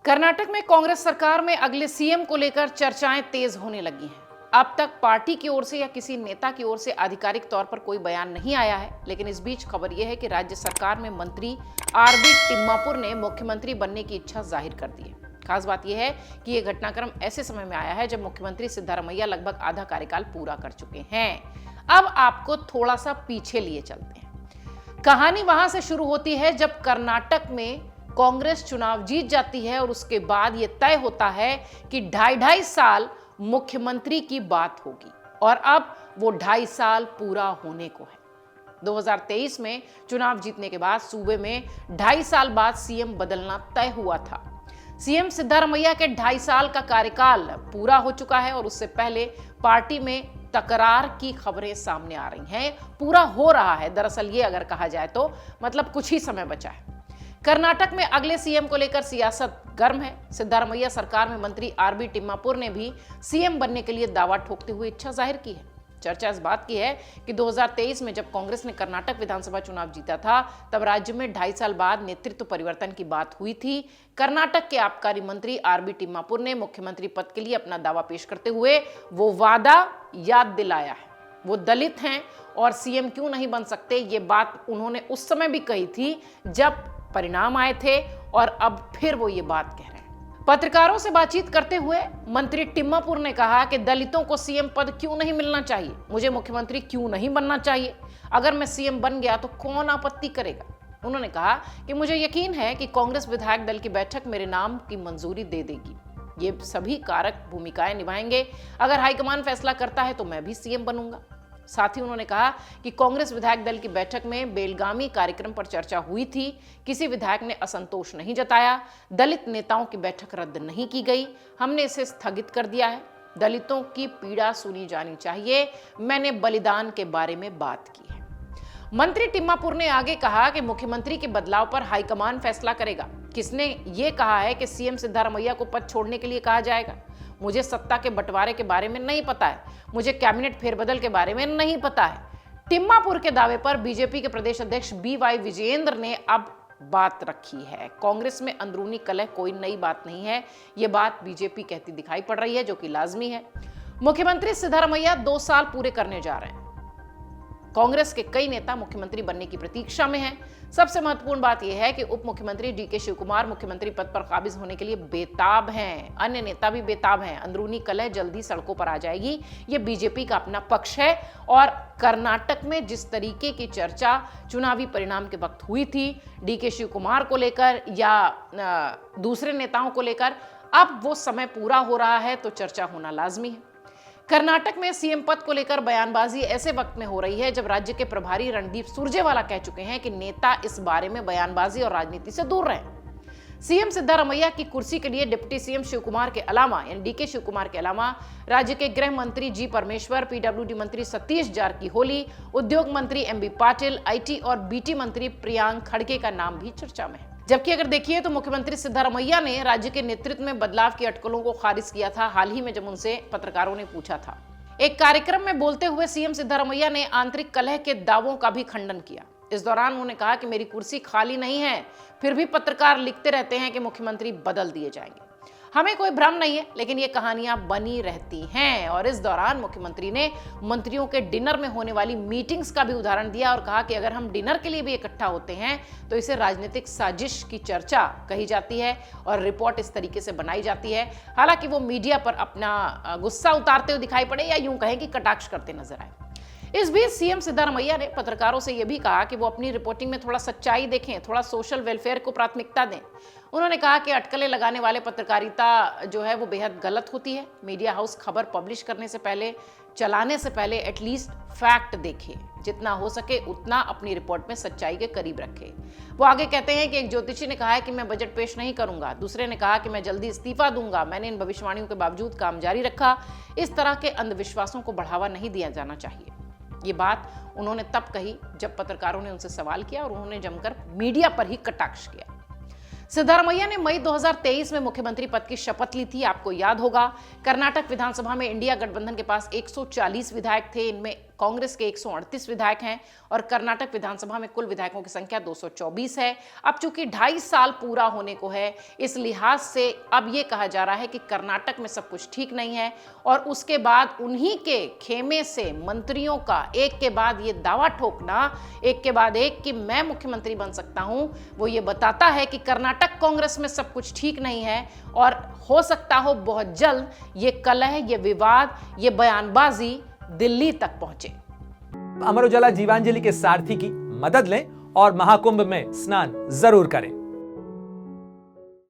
कर्नाटक में कांग्रेस सरकार में अगले सीएम को लेकर चर्चाएं तेज होने लगी हैं। अब तक पार्टी की ओर से या किसी नेता की ओर से आधिकारिक तौर पर कोई बयान नहीं आया है, लेकिन इस बीच खबर यह है कि राज्य सरकार में मंत्री आरबी टिम्मापुर ने मुख्यमंत्री बनने की इच्छा जाहिर कर दी है। खास बात यह है कि यह घटनाक्रम ऐसे समय में आया है जब मुख्यमंत्री सिद्धारमैया लगभग आधा कार्यकाल पूरा कर चुके हैं। अब आपको थोड़ा सा पीछे लिए चलते हैं। कहानी वहां से शुरू होती है जब कर्नाटक में कांग्रेस चुनाव जीत जाती है और उसके बाद यह तय होता है कि 2.5 साल मुख्यमंत्री की बात होगी और अब वो 2.5 साल पूरा होने को है। 2023 में चुनाव जीतने के बाद सूबे में 2.5 साल बाद सीएम बदलना तय हुआ था। सीएम सिद्धारमैया के 2.5 साल का कार्यकाल पूरा हो चुका है और उससे पहले पार्टी में तकरार की खबरें सामने आ रही हैं। पूरा हो रहा है, दरअसल ये अगर कहा जाए तो मतलब कुछ ही समय बचा है। कर्नाटक में अगले सीएम को लेकर सियासत गर्म है। सिद्धारमैया सरकार में मंत्री आरबी टिम्मापुर ने भी सीएम बनने के लिए दावा ठोकते हुए इच्छा जाहिर की है। चर्चा इस बात की है कि 2023 में जब कांग्रेस ने कर्नाटक विधानसभा चुनाव जीता था, तब राज्य में 2.5 साल बाद नेतृत्व परिवर्तन की बात हुई थी। कर्नाटक के आबकारी मंत्री आरबी टिम्मापुर ने मुख्यमंत्री पद के लिए अपना दावा पेश करते हुए वो वादा याद दिलाया है। वो दलित हैं और सीएम क्यों नहीं बन सकते, ये बात उन्होंने उस समय भी कही थी जब परिणाम आए थे और अब फिर वो ये बात कह रहे हैं। पत्रकारों से बातचीत करते हुए मंत्री टिम्मापुर ने कहा कि दलितों को सीएम पद क्यों नहीं मिलना चाहिए, मुझे मुख्यमंत्री क्यों नहीं बनना चाहिए, अगर मैं सीएम बन गया तो कौन आपत्ति करेगा। उन्होंने कहा कि मुझे यकीन है कि कांग्रेस विधायक दल की बैठक मेरे नाम की मंजूरी दे देगी। ये सभी कारक भूमिकाएं निभाएंगे। अगर हाईकमान फैसला करता है तो मैं भी सीएम बनूंगा। साथ ही उन्होंने कहा कि कांग्रेस विधायक दल की बैठक में बेलगामी कार्यक्रम पर चर्चा हुई थी। किसी विधायक ने असंतोष नहीं जताया। दलित नेताओं की बैठक रद्द नहीं की गई। हमने इसे स्थगित कर दिया है। दलितों की पीड़ा सुनी जानी चाहिए। मैंने बलिदान के बारे में बात की है। मंत्री टिम्मापुर ने आगे कहा कि मुख्यमंत्री के बदलाव पर हाईकमान फैसला करेगा। किसने ये कहा है कि सीएम सिद्धारमैया को पद छोड़ने के लिए कहा जाएगा? मुझे सत्ता के बंटवारे के बारे में नहीं पता है। मुझे कैबिनेट फेरबदल के बारे में नहीं पता है। टिम्मापुर के दावे पर बीजेपी के प्रदेश अध्यक्ष बीवाई विजयेंद्र ने अब बात रखी है। कांग्रेस में अंदरूनी कलह कोई नई बात नहीं है, ये बात बीजेपी कहती दिखाई पड़ रही है, जो कि लाजमी है। मुख्यमंत्री सिद्धारमैया 2 साल पूरे करने जा रहे हैं। कांग्रेस के कई नेता मुख्यमंत्री बनने की प्रतीक्षा में हैं। सबसे महत्वपूर्ण बात यह है कि उप मुख्यमंत्री डीके शिवकुमार मुख्यमंत्री पद पर काबिज होने के लिए बेताब हैं। अन्य नेता भी बेताब हैं। अंदरूनी कलह जल्दी सड़कों पर आ जाएगी। ये बीजेपी का अपना पक्ष है और कर्नाटक में जिस तरीके की चर्चा चुनावी परिणाम के वक्त हुई थी डीके शिवकुमार को लेकर या दूसरे नेताओं को लेकर, अब वो समय पूरा हो रहा है तो चर्चा होना लाजमी है। कर्नाटक में सीएम पद को लेकर बयानबाजी ऐसे वक्त में हो रही है जब राज्य के प्रभारी रणदीप सुरजेवाला कह चुके हैं कि नेता इस बारे में बयानबाजी और राजनीति से दूर रहें। सीएम सिद्धारमैया की कुर्सी के लिए डिप्टी सीएम शिवकुमार के अलावा यानी डीके शिवकुमार के अलावा राज्य के गृह मंत्री जी परमेश्वर, पीडब्ल्यूडी मंत्री सतीश जारकीहोली, उद्योग मंत्री एमबी पाटिल, आईटी और बीटी मंत्री प्रियांक खड़गे का नाम भी चर्चा में है। जबकि अगर देखिए तो मुख्यमंत्री सिद्धारमैया ने राज्य के नेतृत्व में बदलाव की अटकलों को खारिज किया था हाल ही में जब उनसे पत्रकारों ने पूछा था। एक कार्यक्रम में बोलते हुए सीएम सिद्धारमैया ने आंतरिक कलह के दावों का भी खंडन किया। इस दौरान उन्होंने कहा कि मेरी कुर्सी खाली नहीं है, फिर भी पत्रकार लिखते रहते हैं कि मुख्यमंत्री बदल दिए जाएंगे। हमें कोई भ्रम नहीं है, लेकिन ये कहानियां बनी रहती हैं। और इस दौरान मुख्यमंत्री ने मंत्रियों के डिनर में होने वाली मीटिंग्स का भी उदाहरण दिया और कहा कि अगर हम डिनर के लिए भी इकट्ठा होते हैं तो इसे राजनीतिक साजिश की चर्चा कही जाती है और रिपोर्ट इस तरीके से बनाई जाती है। हालांकि वो मीडिया पर अपना गुस्सा उतारते हुए दिखाई पड़े या यूं कहें कि कटाक्ष करते नजर आए। इस बीच सीएम सिद्धारमैया ने पत्रकारों से यह भी कहा कि वो अपनी रिपोर्टिंग में थोड़ा सच्चाई देखें, थोड़ा सोशल वेलफेयर को प्राथमिकता दें। उन्होंने कहा कि अटकलें लगाने वाले पत्रकारिता जो है वो बेहद गलत होती है। मीडिया हाउस खबर पब्लिश करने से पहले, चलाने से पहले एटलीस्ट फैक्ट देखे, जितना हो सके उतना अपनी रिपोर्ट में सच्चाई के करीब रखे। वो आगे कहते हैं कि एक ज्योतिषी ने कहा है कि मैं बजट पेश नहीं करूंगा, दूसरे ने कहा कि मैं जल्दी इस्तीफा दूंगा। मैंने इन भविष्यवाणियों के बावजूद काम जारी रखा। इस तरह के अंधविश्वासों को बढ़ावा नहीं दिया जाना चाहिए। ये बात उन्होंने तब कही जब पत्रकारों ने उनसे सवाल किया और उन्होंने जमकर मीडिया पर ही कटाक्ष किया। सिद्धारमैया ने मई 2023 में मुख्यमंत्री पद की शपथ ली थी। आपको याद होगा कर्नाटक विधानसभा में इंडिया गठबंधन के पास 140 विधायक थे। इनमें कांग्रेस के 138 विधायक हैं और कर्नाटक विधानसभा में कुल विधायकों की संख्या 224 है। अब चूंकि 2.5 साल पूरा होने को है, इस लिहाज से अब ये कहा जा रहा है कि कर्नाटक में सब कुछ ठीक नहीं है और उसके बाद उन्हीं के खेमे से मंत्रियों का एक के बाद ये दावा ठोकना, एक के बाद एक कि मैं मुख्यमंत्री बन सकता हूं, वो ये बताता है कि कर्नाटक कांग्रेस में सब कुछ ठीक नहीं है और हो सकता हो बहुत जल्द ये कलह, ये विवाद, ये बयानबाजी दिल्ली तक पहुंचे। अमर उजाला जीवांजलि के सारथी की मदद लें और महाकुंभ में स्नान जरूर करें।